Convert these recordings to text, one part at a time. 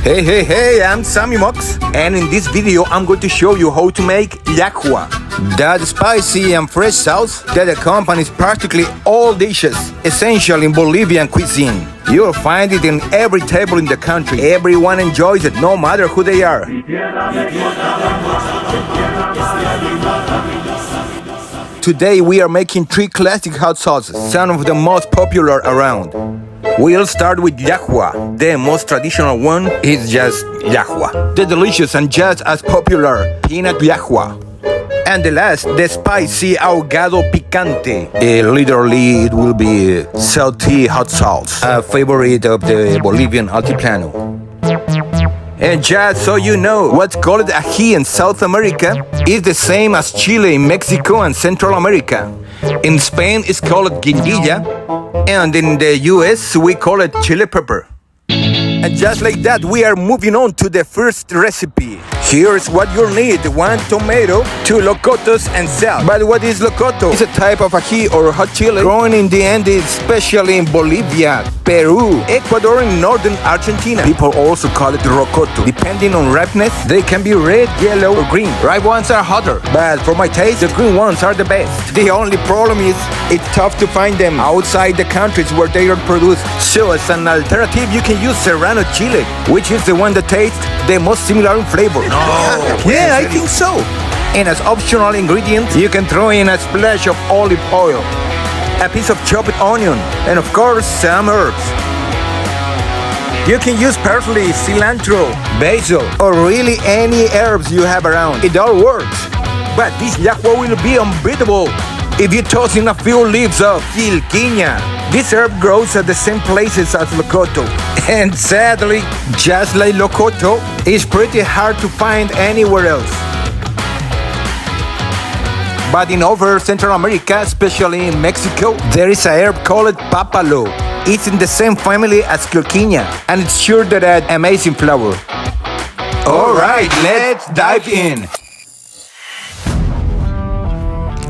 Hey, I'm Sammy Mox, and in this video I'm going to show you how to make llajua. That spicy and fresh sauce that accompanies practically all dishes, essential in Bolivian cuisine. You'll find it in every table in the country. Everyone enjoys it, no matter who they are. Today we are making 3 classic hot sauces, some of the most popular around. We'll start with llajua. The most traditional one is just llajua. The delicious and just as popular peanut llajua. And the last, the spicy ahogado picante. Literally, it will be salty hot sauce, a favorite of the Bolivian altiplano. And just so you know, what's called ají in South America is the same as chile in Mexico and Central America. In Spain, it's called guindilla, and in the US, we call it chili pepper. And just like that, we are moving on to the first recipe. Here's what you'll need: 1 tomato, 2 locotos, and salt. But what is locoto? It's a type of ají or hot chili growing in the Andes, especially in Bolivia, Peru, Ecuador, and northern Argentina. People also call it rocoto. Depending on ripeness, they can be red, yellow, or green. Ripe ones are hotter, but for my taste, the green ones are the best. The only problem is, it's tough to find them outside the countries where they are produced. So as an alternative, you can use serrano chile, which is the one that tastes the most similar in flavor. Yeah, I think so. And as optional ingredient, you can throw in a splash of olive oil, a piece of chopped onion, and of course some herbs. You can use parsley, cilantro, basil, or really any herbs you have around. It all works. But this llajua will be unbeatable if you toss in a few leaves of quilquiña. This herb grows at the same places as locoto, and sadly, just like locoto, it's pretty hard to find anywhere else. But in over Central America, especially in Mexico, there is a herb called papalo. It's in the same family as quilquiña, and it's sure that an amazing flower. Alright, let's dive in.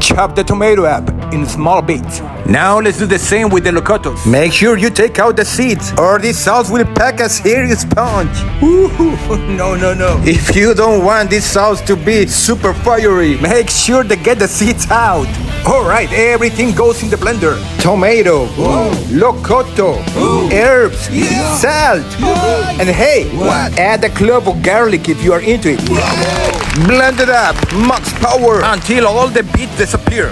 Chop the tomato up in small bits. Now let's do the same with the locotos. Make sure you take out the seeds, or this sauce will pack a serious punch. No. If you don't want this sauce to be super fiery, make sure to get the seeds out. Alright, everything goes in the blender. Tomato, locoto, herbs, salt, and hey, add a clove of garlic if you are into it. Blend it up, max power, until all the bits disappear.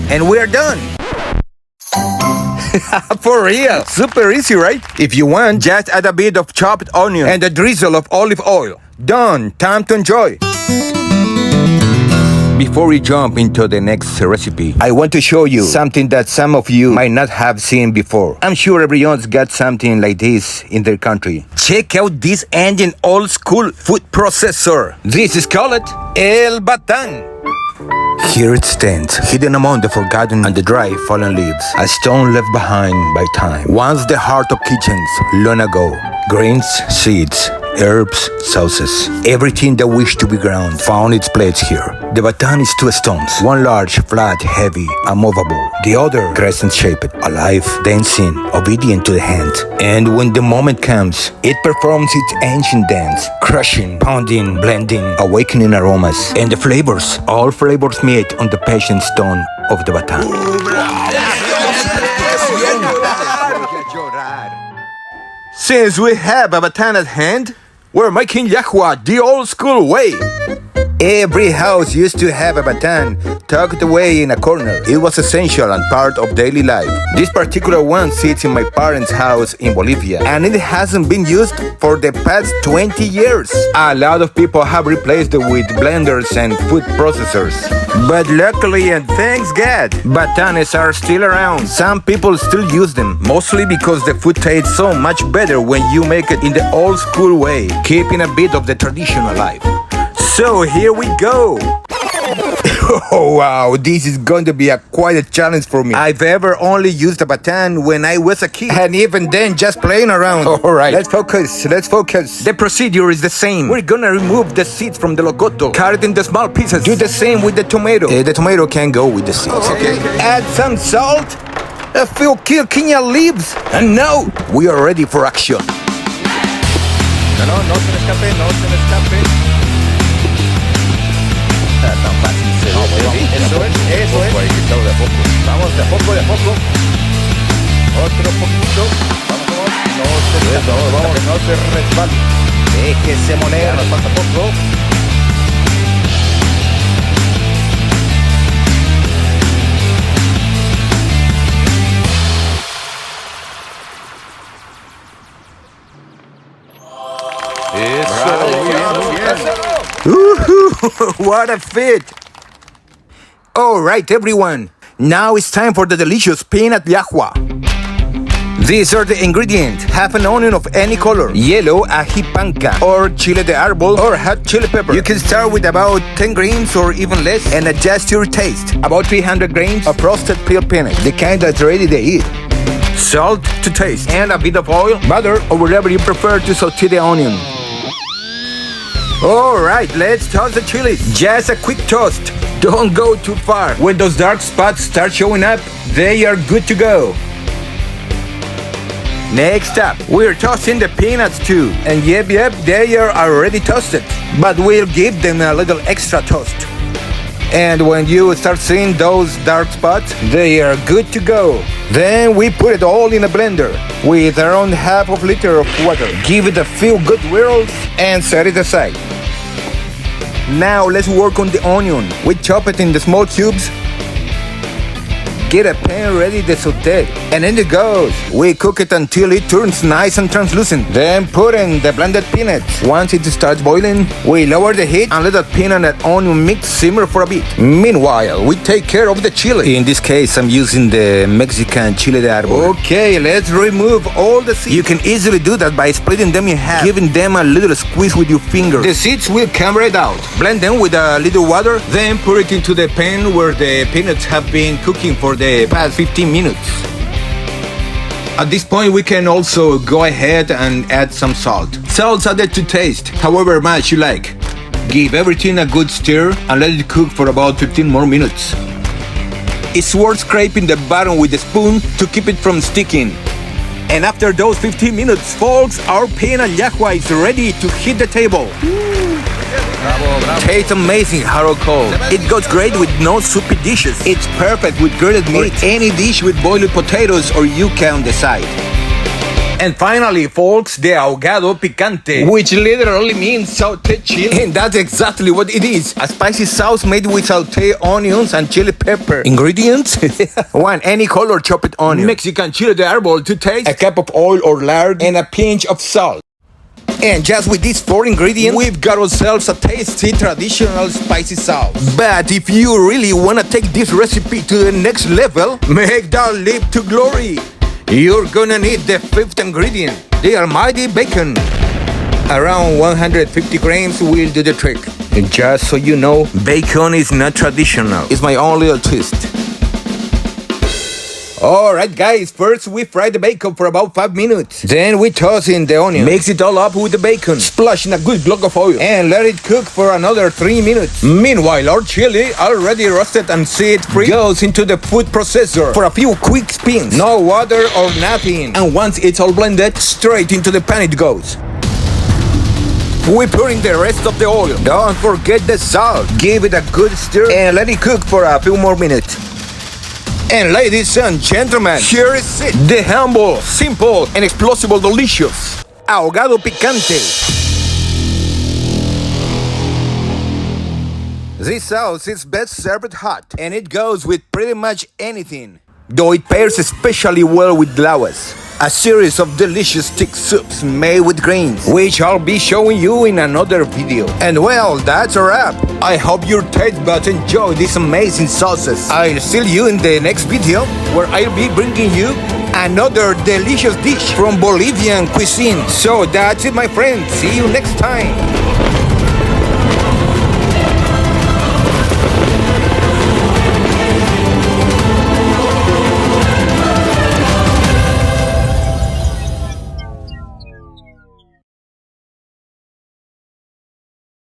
And we're done. For real, super easy, right? If you want, just add a bit of chopped onion and a drizzle of olive oil. Done, time to enjoy. Before we jump into the next recipe, I want to show you something that some of you might not have seen before. I'm sure everyone's got something like this in their country. Check out this ancient old school food processor. This is called El Batán. Here it stands, hidden among the forgotten and the dry fallen leaves, a stone left behind by time. Once the heart of kitchens, long ago. Grains, seeds, herbs, sauces, everything that wished to be ground found its place here. The batán is 2 stones, one large, flat, heavy, unmovable, the other crescent-shaped, alive, dancing, obedient to the hand. And when the moment comes, it performs its ancient dance, crushing, pounding, blending, awakening aromas, and the flavors, all flavors meet on the patient stone of the batán. Since we have a batán at hand, we're making llajua the old school way. Every house used to have a batán tucked away in a corner. It was essential and part of daily life. This particular one sits in my parents' house in Bolivia, and it hasn't been used for the past 20 years. A lot of people have replaced it with blenders and food processors. But luckily, and thanks God, batanes are still around. Some people still use them, mostly because the food tastes so much better when you make it in the old school way, keeping a bit of the tradition alive. So here we go. Oh wow, this is going to be quite a challenge for me. I've ever only used a batán when I was a kid, and even then just playing around. Alright, let's focus. The procedure is the same. We're gonna remove the seeds from the locoto, cut it into small pieces. Do the same with the tomato. The tomato can go with the seeds. Okay. Add some salt A few quinoa leaves. And now we are ready for action. No se me escape, no se me escape. Tan fácil se ve. Eso es. Hay que echarlo de a poco. Vamos de a poco. Otro poquito. Vamos. No se resbale. Déjese moler. Ya nos falta poco. What a fit! Alright everyone, now it's time for the delicious peanut llajua. These are the ingredients. Half an onion of any color, yellow ají panca, or chile de árbol, or hot chili pepper. You can start with about 10 grains or even less and adjust your taste. About 300 grains of roasted peeled peanut, the kind that's ready to eat. Salt to taste, and a bit of oil, butter, or whatever you prefer to saute the onion. Alright, let's toss the chilies. Just a quick toast. Don't go too far. When those dark spots start showing up, they are good to go. Next up, we're tossing the peanuts too. And yep, they are already toasted. But we'll give them a little extra toast. And when you start seeing those dark spots, they are good to go. Then we put it all in a blender with around half a liter of water. Give it a few good whirls and set it aside. Now let's work on the onion. We chop it in the small cubes. Get a pan ready to saute. And in it goes. We cook it until it turns nice and translucent. Then put in the blended peanuts. Once it starts boiling, we lower the heat and let the peanut and onion mix simmer for a bit. Meanwhile, we take care of the chili. In this case, I'm using the Mexican chile de árbol. Okay, let's remove all the seeds. You can easily do that by splitting them in half, giving them a little squeeze with your finger. The seeds will come right out. Blend them with a little water, then put it into the pan where the peanuts have been cooking for the past 15 minutes. At this point, we can also go ahead and add some salt. Salt's added to taste, however much you like. Give everything a good stir and let it cook for about 15 more minutes. It's worth scraping the bottom with a spoon to keep it from sticking. And after those 15 minutes, folks, our peanut llajua is ready to hit the table. Bravo. Tastes amazing hot or cold. It goes great with no soupy dishes. It's perfect with grilled meat, any dish with boiled potatoes, or you can decide. And finally, folks, the ahogado picante, which literally means sauteed chili. And that's exactly what it is. A spicy sauce made with sauteed onions and chili pepper. Ingredients? 1. Any color chopped onion. Mexican chile de árbol to taste. A cup of oil or lard. And a pinch of salt. And just with these 4 ingredients, we've got ourselves a tasty traditional spicy sauce. But if you really want to take this recipe to the next level, make that leap to glory. You're gonna need the 5th ingredient, the almighty bacon. Around 150 grams will do the trick. And just so you know, bacon is not traditional. It's my own little twist. Alright guys, first we fry the bacon for about 5 minutes. Then we toss in the onion. Mix it all up with the bacon. Splash in a good block of oil. And let it cook for another 3 minutes. Meanwhile, our chili, already roasted and seed-free, goes into the food processor for a few quick spins. No water or nothing. And once it's all blended, straight into the pan it goes. We put in the rest of the oil. Don't forget the salt. Give it a good stir and let it cook for a few more minutes. And ladies and gentlemen, here is it. The humble, simple, and explosive delicious ahogado picante. This sauce is best served hot, and it goes with pretty much anything. Though it pairs especially well with llajuas, a series of delicious thick soups made with grains, which I'll be showing you in another video. And well, that's a wrap. I hope your taste buds enjoy these amazing sauces. I'll see you in the next video, where I'll be bringing you another delicious dish from Bolivian cuisine. So that's it, my friends. See you next time.